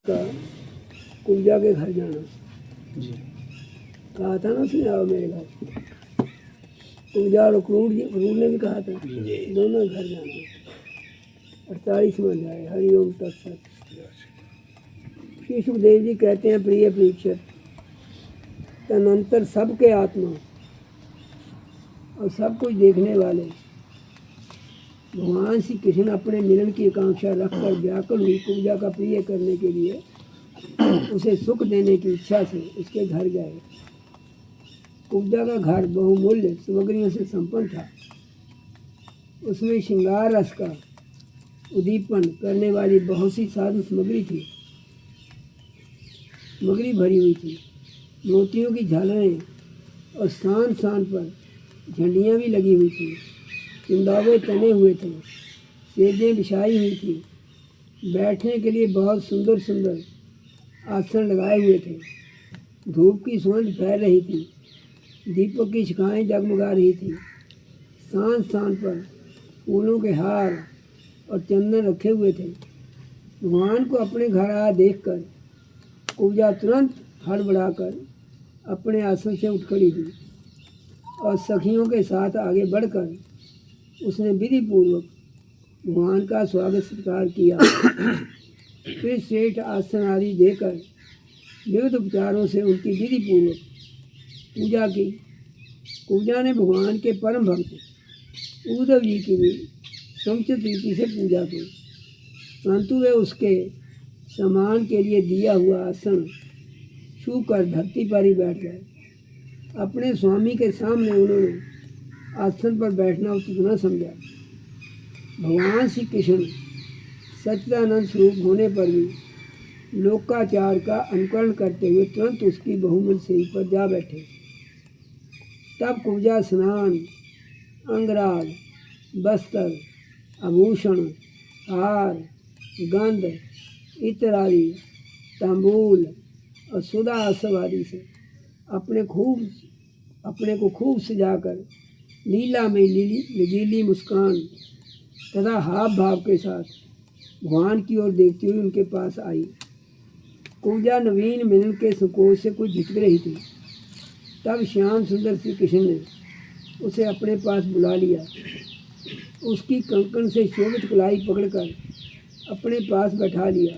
का कुब्जा के घर जाना जी कहा था ना उसने, आओ मेरे घर। कुब्जा और क्रूर ने भी कहा था, जी दोनों घर जाना। 48 में जाए। हरिओम तत्सत। श्री सुखदेव जी कहते हैं, प्रिय परीक्षित, तदनंतर सबके आत्मा और सब कुछ देखने वाले भगवान श्री कृष्ण अपने मिलन की आकांक्षा रखकर व्याकुल हुई कुब्जा का प्रिय करने के लिए उसे सुख देने की इच्छा से उसके घर गए। कुब्जा का घर बहुमूल्य सामग्रियों से संपन्न था। उसमें श्रृंगार रस का उद्दीपन करने वाली बहुत सी साधु सामग्री थी, सामग्री भरी हुई थी। मोतियों की झालरें और स्थान स्थान पर झंडियाँ भी लगी हुई थी। चिंदावे तने हुए थे, सेजें बिछाई हुई थी। बैठने के लिए बहुत सुंदर सुंदर आसन लगाए हुए थे। धूप की सुगंध फैल रही थी, दीपक की शिखाएं जगमगा रही थी। स्थान स्थान पर फूलों के हार और चंदन रखे हुए थे। भगवान को अपने घर आया देखकर कुब्जा तुरंत हड़बड़ाकर अपने आसन से उठ खड़ी हुई और सखियों के साथ आगे बढ़कर उसने विधि पूर्वक भगवान का स्वागत सत्कार किया। फिर श्रेष्ठ आसन आदि देकर विविध उपचारों से उनकी विधि पूर्वक पूजा की। कुब्जा ने भगवान के परम भक्त उद्धव जी की भी समुचित रीति से पूजा की, परंतु वे उसके सम्मान के लिए दिया हुआ आसन छू कर धरती पर ही बैठ गए। अपने स्वामी के सामने उन्होंने आसन पर बैठना उचित न समझा। भगवान श्री कृष्ण सच्चिदानंद स्वरूप होने पर भी लोकाचार का अनुकरण करते हुए तुरंत उसकी बहुमूल्य सीढ़ी पर जा बैठे। तब कुब्जा स्नान, अंगराग, बस्तर, आभूषण, हार, गंध इत्र आदि, तांबूल और सुधा आसव आदि से अपने को खूब सजाकर लीला में लीली मुस्कान तथा हाव भाव के साथ भगवान की ओर देखती हुई उनके पास आई। कुब्जा नवीन मिलन के संकोच से कुछ झिझक रही थी। तब श्याम सुंदर श्री कृष्ण ने उसे अपने पास बुला लिया। उसकी कंकण से शोभित कलाई पकड़कर अपने पास बैठा लिया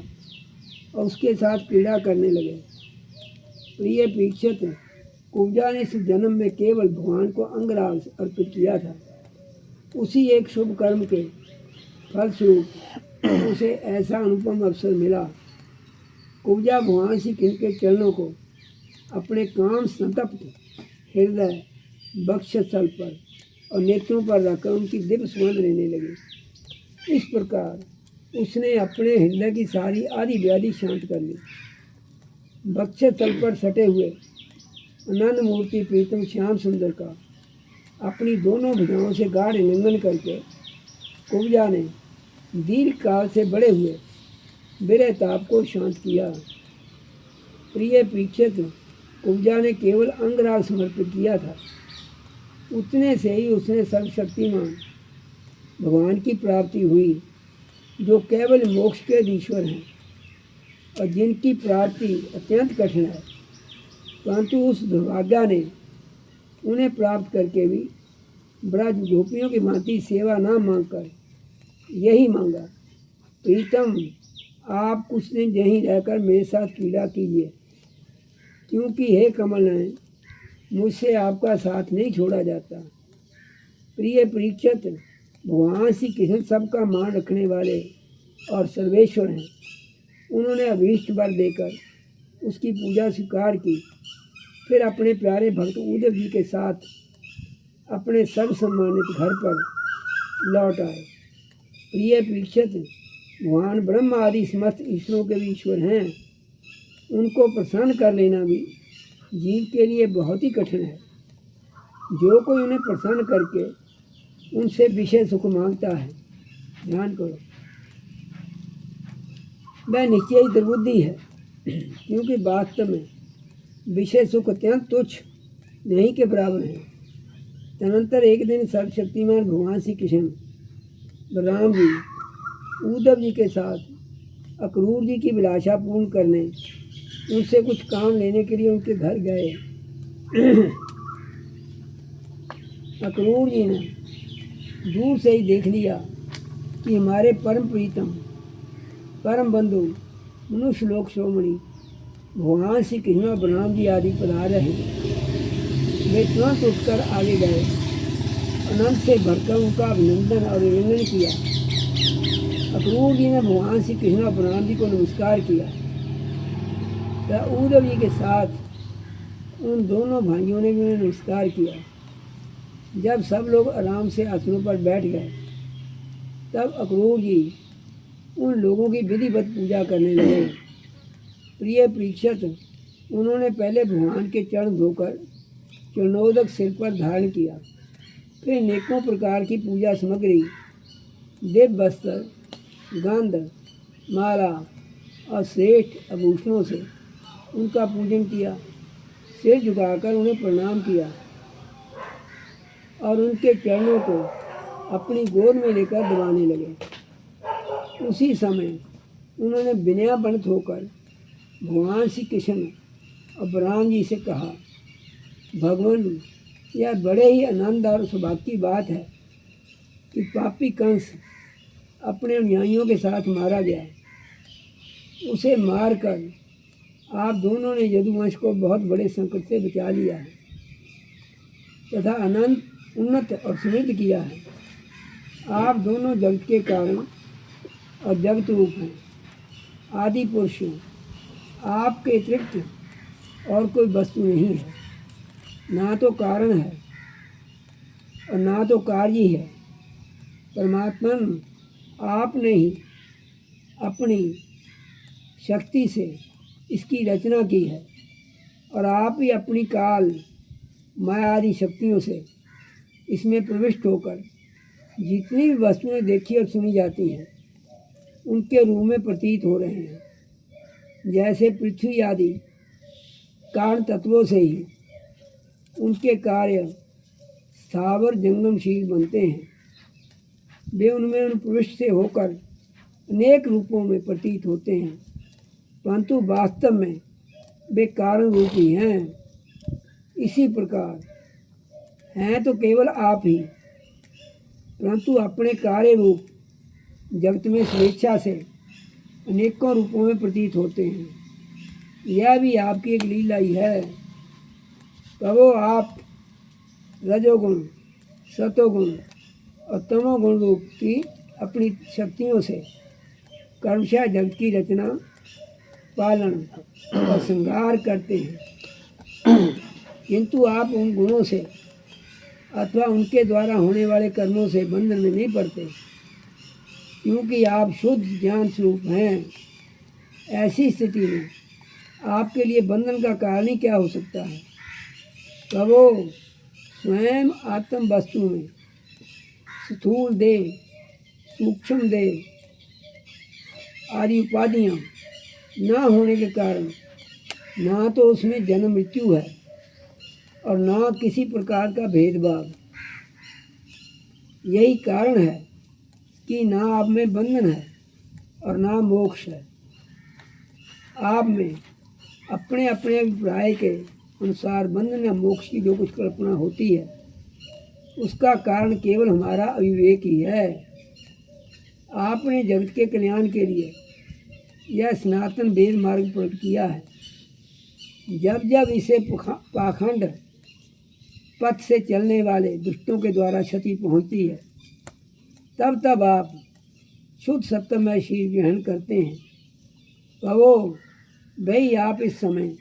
और उसके साथ क्रीड़ा करने लगे। प्रिय परीक्षित, कुब्जा ने इस जन्म में केवल भगवान को अंगराग अर्पित किया था। उसी एक शुभ कर्म के फलस्वरूप उसे ऐसा अनुपम अवसर मिला। कुब्जा भगवान श्री कृष्ण के चरणों को अपने काम संतप्त हृदय, वक्षस्थल पर और नेत्रों पर रखकर उनकी दिव्य सुगंध लेने लगी। इस प्रकार उसने अपने हृदय की सारी आदि व्याधि शांत कर ली। वक्षस्थल पर सटे हुए अनंत मूर्ति प्रीतम श्याम सुंदर का अपनी दोनों भुजाओं से गाढ़ लिंगन करके कुब्जा ने दीर्घ काल से बढ़े हुए विरह ताप को शांत किया। प्रिय परीक्षित, कुब्जा ने केवल अंगराग समर्पित किया था, उतने से ही उसने सर्वशक्तिमान भगवान की प्राप्ति हुई, जो केवल मोक्ष के ईश्वर हैं और जिनकी प्राप्ति अत्यंत कठिन है। परंतु उस दुर्भाग्या ने उन्हें प्राप्त करके भी ब्रज गोपियों की भांति सेवा न मांगकर यही मांगा, प्रीतम आप कुछ दिन यहीं रहकर मेरे साथ क्रीड़ा कीजिए, क्योंकि हे कमल नयन, मुझसे आपका साथ नहीं छोड़ा जाता। प्रिय परीक्षित, भगवान श्री कृष्ण सबका मान रखने वाले और सर्वेश्वर हैं। उन्होंने अभीष्ट वर देकर उसकी पूजा स्वीकार की। फिर अपने प्यारे भक्त उद्धव जी के साथ अपने सर्व सम्मानित घर पर लौट आए। प्रिय परीक्षित, भगवान ब्रह्म आदि समस्त ईश्वरों के भी ईश्वर हैं। उनको प्रसन्न कर लेना भी जीव के लिए बहुत ही कठिन है। जो कोई उन्हें प्रसन्न करके उनसे विषय सुख मांगता है, ध्यान करो, वह निश्चय ही दुर्बुद्धि है, क्योंकि वास्तव में विषय सुख अत्यंत तुच्छ नहीं के बराबर है। तदनंतर एक दिन सर्वशक्तिमान भगवान श्री कृष्ण बलराम जी उद्धव जी के साथ अक्रूर जी की अभिलाषा पूर्ण करने उनसे कुछ काम लेने के लिए उनके घर गए। अक्रूर जी ने दूर से ही देख लिया कि हमारे परम प्रीतम परम बंधु मनुष्य लोक शिरोमणि भगवान श्री कृष्ण और बलराम जी आदि पधार रहे हैं। वे तुरंत उठकर आगे गए, अनंत से भरकर उनका अभिनंदन और अभिनंदन किया। अक्रूर जी ने भगवान श्री कृष्ण और बलराम जी को नमस्कार किया। तब उद्धव जी के साथ उन दोनों भाइयों ने भी उन्हें नमस्कार किया। जब सब लोग आराम से आसनों पर बैठ गए तब अक्रूर जी उन लोगों की विधिवत पूजा करने लगे। प्रिय परीक्षित, उन्होंने पहले भगवान के चरण धोकर चरणोदक सिर पर धारण किया, फिर अनेकों प्रकार की पूजा सामग्री, दिव्य वस्त्र, गंध, माला और श्रेष्ठ आभूषणों से उनका पूजन किया। सिर झुकाकर उन्हें प्रणाम किया और उनके चरणों को अपनी गोद में लेकर दबाने लगे। उसी समय उन्होंने विनयान्वित होकर भगवान श्री कृष्ण और बलराम जी से कहा, भगवान, यह बड़े ही आनंद और सौभाग्य की बात है कि पापी कंस अपने अनुयायियों के साथ मारा गया। उसे मारकर आप दोनों ने यदुवंश को बहुत बड़े संकट से बचा लिया है तथा अनंत उन्नत और समृद्ध किया है। आप दोनों जगत के कारण और जगत रूप हैं, आदि पुरुषों। आपके अतिरिक्त और कोई वस्तु नहीं है, ना तो कारण है और ना तो कार्य है। परमात्मन, आपने ही अपनी शक्ति से इसकी रचना की है और आप ही अपनी काल माया आदि शक्तियों से इसमें प्रविष्ट होकर जितनी भी वस्तुएं देखी और सुनी जाती हैं उनके रूप में प्रतीत हो रहे हैं। जैसे पृथ्वी आदि कारण तत्वों से ही उनके कार्य स्थावर जंगमशील बनते हैं। वे उनमें उन प्रविष्ट से होकर अनेक रूपों में प्रतीत होते हैं, परंतु वास्तव में वे कारण रूपी हैं। इसी प्रकार हैं तो केवल आप ही, परंतु अपने कार्य रूप जगत में स्वेच्छा से अनेकों रूपों में प्रतीत होते हैं। यह भी आपकी एक लीला ही है। कबो आप रजोगुण, सतोगुण और तमोगुण रूप की अपनी शक्तियों से कर्मशः जगत की रचना, पालन और श्रृंगार करते हैं, किंतु आप उन गुणों से अथवा उनके द्वारा होने वाले कर्मों से बंधन में नहीं पड़ते, क्योंकि आप शुद्ध ज्ञान स्वरूप हैं। ऐसी स्थिति में आपके लिए बंधन का कारण ही क्या हो सकता है। कबो स्वयं आत्म वस्तु में स्थूल देह, सूक्ष्म देह आदि उपाधियाँ न होने के कारण ना तो उसमें जन्म मृत्यु है और ना किसी प्रकार का भेदभाव। यही कारण है कि ना आप में बंधन है और ना मोक्ष है। आप में अपने अपने अभिप्राय के अनुसार बंधन या मोक्ष की जो कुछ कल्पना होती है उसका कारण केवल हमारा अविवेक ही है। आपने जगत के कल्याण के लिए यह सनातन वेद मार्ग प्रकट किया है। जब जब इसे पाखंड पथ से चलने वाले दुष्टों के द्वारा क्षति पहुंचती है तब तब आप शुद्ध सत्यमय शील ग्रहण करते हैं। कहो भाई, आप इस समय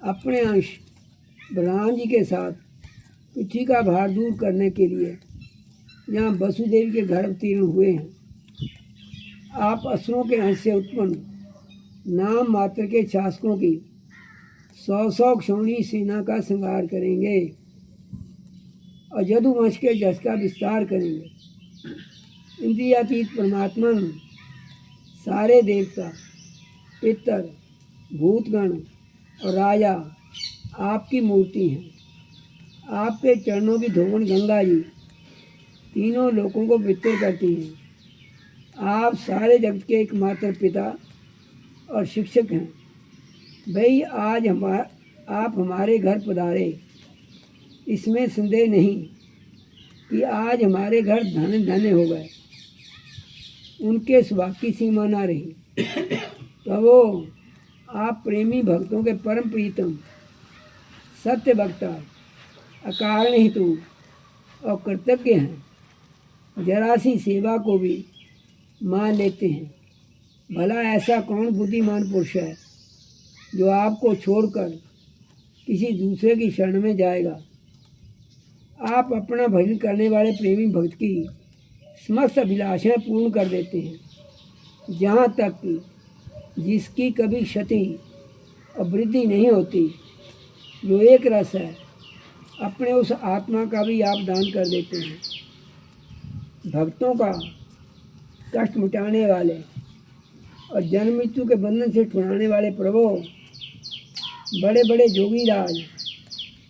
अपने अंश बलराम जी के साथ पृथ्वी का भार दूर करने के लिए यहाँ वसुदेव के घर अवतीर्ण हुए हैं। आप असुरों के अंश से उत्पन्न नाम मात्र के शासकों की 100 क्षौणी सेना का संहार करेंगे और यदुवंश के जस का विस्तार करेंगे। इंद्रियातीत परमात्मन, सारे देवता, पितर, भूतगण और राजा आपकी मूर्ति हैं। आपके चरणों की धोवन गंगा जी तीनों लोकों को पवित्र करती हैं। आप सारे जगत के एकमात्र पिता और शिक्षक हैं। भाई आज आप हमारे घर पधारे, इसमें संदेह नहीं कि आज हमारे घर धन्य धन्य हो गए। उनके स्वभाव की सीमा ना रही। प्रभु, आप प्रेमी भक्तों के परम प्रीतम, सत्य वक्ता, अकारण हेतु और कृतज्ञ हैं। जरा सी सेवा को भी मान लेते हैं। भला ऐसा कौन बुद्धिमान पुरुष है जो आपको छोड़कर किसी दूसरे की शरण में जाएगा। आप अपना भजन करने वाले प्रेमी भक्त की समस्त अभिलाषाएं पूर्ण कर देते हैं, जहाँ तक कि जिसकी कभी क्षति और वृद्धि नहीं होती, जो एक रस है, अपने उस आत्मा का भी आप दान कर देते हैं। भक्तों का कष्ट मिटाने वाले और जन्म मृत्यु के बंधन से छुड़ाने वाले प्रभु, बड़े बड़े जोगीराज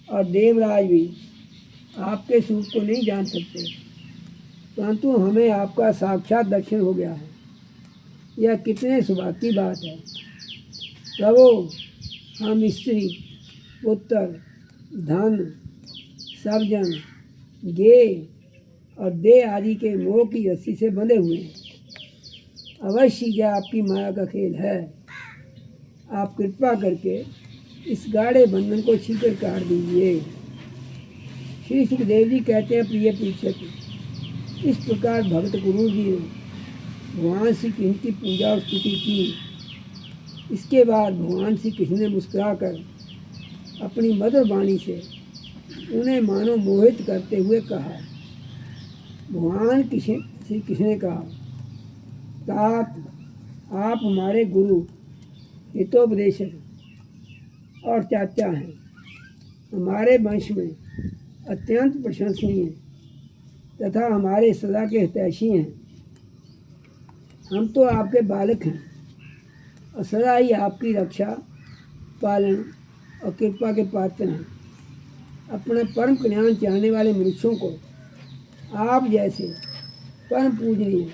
और देवराज भी आपके स्वरूप को नहीं जान सकते, परंतु हमें आपका साक्षात दर्शन हो गया है। यह कितने सौभाग्य की बात है। प्रभु, हम स्त्री, पुत्र, धन, सर्जन, गे और देह आदि के मोह की रस्सी से बंधे हुए हैं। अवश्य यह आपकी माया का खेल है। आप कृपा करके इस गाढ़े बंधन को शीघ्र काट दीजिए। श्री सुखदेव जी कहते हैं, प्रिय परीक्षक, इस प्रकार भक्त गुरु जी ने भगवान श्री कृष्ण की पूजा और स्तुति की। इसके बाद भगवान श्री कृष्ण ने मुस्कुराकर अपनी मधुर वाणी से उन्हें मानो मोहित करते हुए कहा। भगवान श्री कृष्ण ने कहा, तात, आप हमारे गुरु, हितोपदेशक और चाचा हैं। हमारे वंश में अत्यंत प्रशंसनीय तथा हमारे सदा के हितैषी हैं। हम तो आपके बालक हैं और सदा ही आपकी रक्षा, पालन और कृपा के पात्र हैं। अपने परम कल्याण चाहने वाले मनुष्यों को आप जैसे परम पूजनीय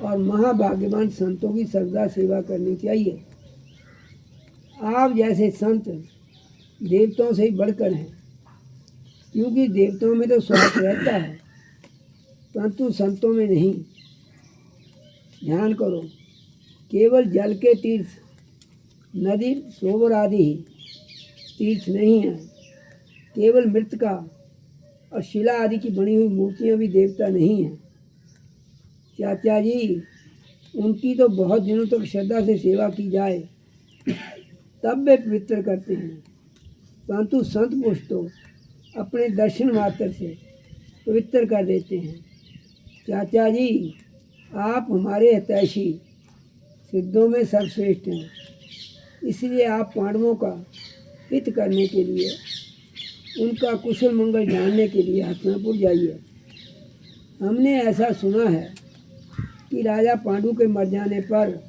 और महाभाग्यवान संतों की सर्वदा सेवा करनी चाहिए। आप जैसे संत देवताओं से ही बढ़कर हैं, क्योंकि देवताओं में तो स्वार्थ रहता है, परंतु संतों में नहीं। ध्यान करो, केवल जल के तीर्थ, नदी, सरोवर आदि ही तीर्थ नहीं है। केवल मृत्तिका और शिला आदि की बनी हुई मूर्तियाँ भी देवता नहीं हैं। चाचा जी, उनकी तो बहुत दिनों तक श्रद्धा से सेवा की जाए तब वे पवित्र करते हैं, परंतु संत पुरुष तो अपने दर्शन मात्र से पवित्र कर देते हैं। चाचा जी, आप हमारे हितैषी सिद्धों में सर्वश्रेष्ठ हैं, इसलिए आप पांडवों का हित करने के लिए, उनका कुशल मंगल जानने के लिए हस्तिनापुर जाइए। हमने ऐसा सुना है कि राजा पांडु के मर जाने पर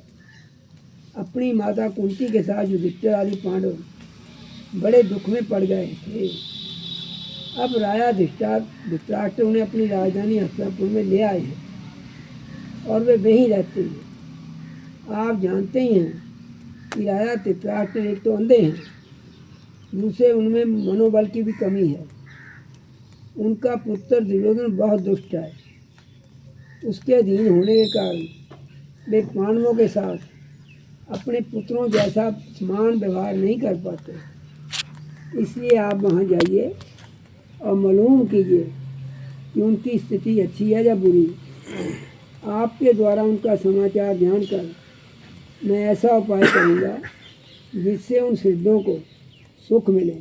अपनी माता कुंती के साथ युधिष्ठिर आदि पांडव बड़े दुख में पड़ गए थे। अब राजा धृतराष्ट्र उन्हें अपनी राजधानी हस्तिनापुर में ले आए हैं और वे वहीं रहते हैं। आप जानते ही हैं कि राजा धृतराष्ट्र एक तो अंधे हैं, दूसरे उनमें मनोबल की भी कमी है। उनका पुत्र दुर्योधन बहुत दुष्ट है। उसके अधीन होने के कारण वे पांडवों के साथ अपने पुत्रों जैसा समान व्यवहार नहीं कर पाते। इसलिए आप वहाँ जाइए और मालूम कीजिए कि उनकी स्थिति अच्छी है या बुरी। आपके द्वारा उनका समाचार जानकर मैं ऐसा उपाय करूँगा जिससे उन सिद्धों को सुख मिले।